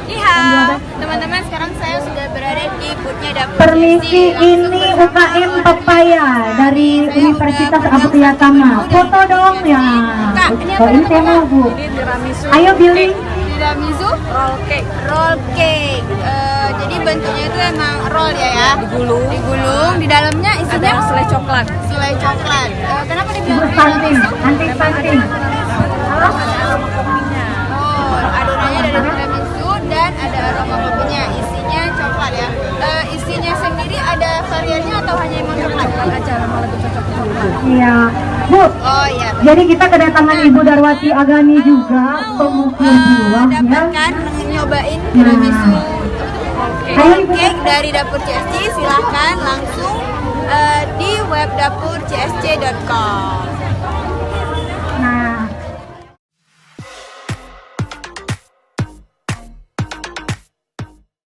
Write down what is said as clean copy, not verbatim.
Iya, teman-teman, sekarang saya sudah berada di boothnya Dapur Permisi, ini UKM Pepaya dari Universitas Abdiyatama. Foto dong ya. Oh, ini saya mau Bu. Ayo pilih. Tiramisu, roll cake. Roll cake. Jadi bentuknya itu emang roll ya. Digulung. Di dalamnya isinya ada selai coklat. Selai coklat. Kenapa dibilang Stunting, anti stunting. Oh, adonannya dari tiramisu dan ada aroma kopinya. Isinya coklat ya. Isinya sendiri ada variannya atau hanya emang coklat? Aja malah cocok coklat. Iya, Bu. Oh iya. Jadi kita kedatangan Ibu Darwati Agani juga, pemukul jiwa ya. Dapatkan nyobain tiramisu roll cake dari Dapur CSC. Silahkan langsung di web dapurcsc.com.